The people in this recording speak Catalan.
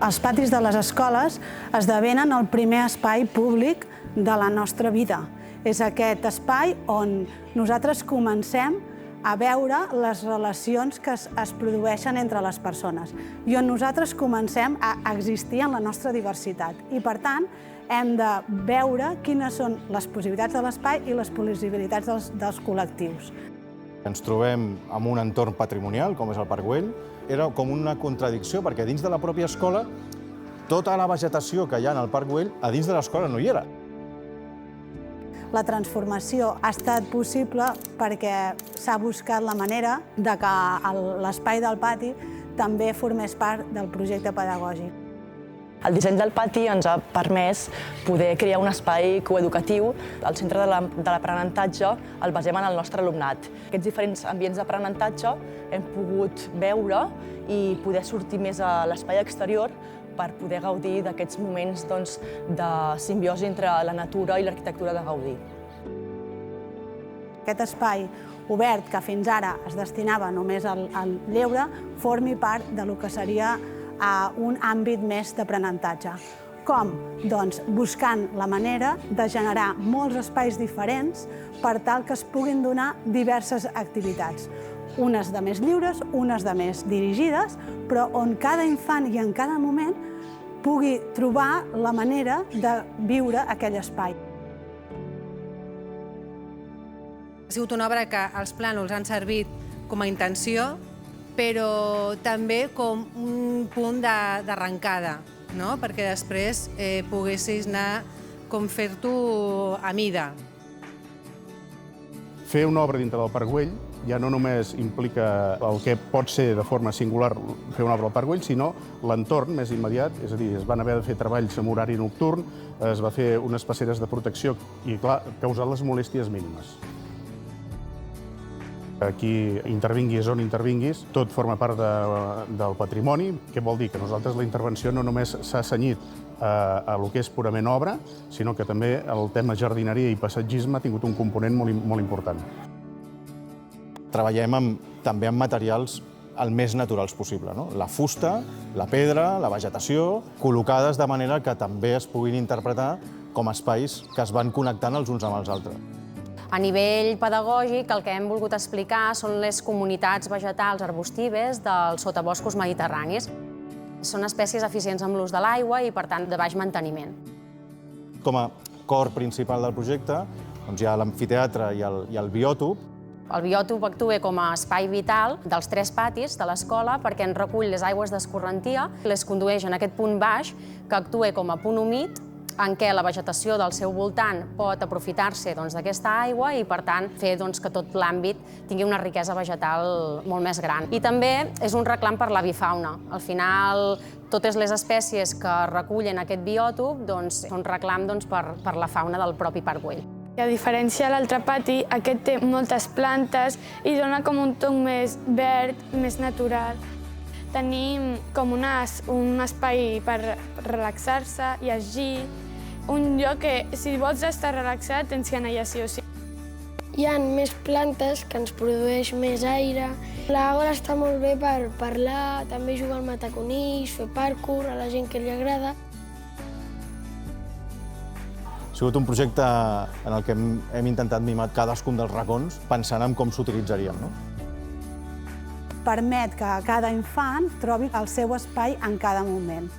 Els patis de les escoles esdevenen el primer espai públic de la nostra vida. És aquest espai on nosaltres comencem a veure les relacions que es produeixen entre les persones i on nosaltres comencem a existir en la nostra diversitat. I, per tant, hem de veure quines són les possibilitats de l'espai i les possibilitats dels col·lectius. Ens trobem en un entorn patrimonial, com és el Parc Güell. Era com una contradicció, perquè dins de la pròpia escola, tota la vegetació que hi ha en el Parc Güell, a dins de l'escola no hi era. La transformació ha estat possible perquè s'ha buscat la manera de que l'espai del pati també formés part del projecte pedagògic. El disseny del pati ens ha permès poder crear un espai coeducatiu. El centre de l'aprenentatge el basem en el nostre alumnat. Aquests diferents ambients d'aprenentatge hem pogut veure i poder sortir més a l'espai exterior per poder gaudir d'aquests moments de simbiosi entre la natura i l'arquitectura de Gaudí. Aquest espai obert, que fins ara es destinava només al lleure, formi part del que seria un àmbit més d'aprenentatge. Com? Doncs buscant la manera de generar molts espais diferents per tal que es puguin donar diverses activitats. Unes de més lliures, unes de més dirigides, però on cada infant i en cada moment pugui trobar la manera de viure aquell espai. Ha sigut una obra que els plànols han servit com a intenció, però també com un punt d'arrencada, perquè després poguessis anar com fer-t'ho a mida. Fer una obra dintre del Parc Güell ja no només implica el que pot ser de forma singular fer una obra al Parc Güell, sinó l'entorn més immediat, és a dir, es van haver de fer treballs en horari nocturn, es va fer unes passeres de protecció i, clar, causar les molèsties mínimes. Aquí intervinguis on intervinguis, tot forma part del patrimoni, que vol dir que nosaltres la intervenció no només s'ha cenyit a lo que és purament obra, sinó que també el tema jardineria i passatgisme ha tingut un component molt important. Treballem també amb materials el més naturals possible, la fusta, la pedra, la vegetació, col·locades de manera que també es puguin interpretar com espais que es van connectant els uns amb els altres. A nivell pedagògic, el que hem volgut explicar són les comunitats vegetals arbustives dels sotaboscos mediterranis. Són espècies eficients amb l'ús de l'aigua i, per tant, de baix manteniment. Com a cor principal del projecte hi ha l'amfiteatre i el biòtop. El biòtop actua com a espai vital dels 3 patis de l'escola perquè en recull les aigües d'escorrentia, les condueix en aquest punt baix que actua com a punt humit en què la vegetació del seu voltant pot aprofitar-se d'aquesta aigua i, per tant, fer que tot l'àmbit tingui una riquesa vegetal molt més gran. I també és un reclam per l'avifauna. Al final, totes les espècies que recullen aquest biòtop són reclam per la fauna del propi Parc Güell. A diferència de l'altre pati, aquest té moltes plantes i dona com un toc més verd, més natural. Tenim com un espai per relaxar-se, llegir, un lloc que, si vols estar relaxat, tens que anar allà sí o sí. Hi ha més plantes que ens produeix més aire. L'aula està molt bé per parlar, també jugar al mataconills, fer parkour, a la gent que li agrada. Ha sigut un projecte en el que hem intentat mimar cadascun dels racons pensant en com s'utilitzaríem. Permet que cada infant trobi el seu espai en cada moment.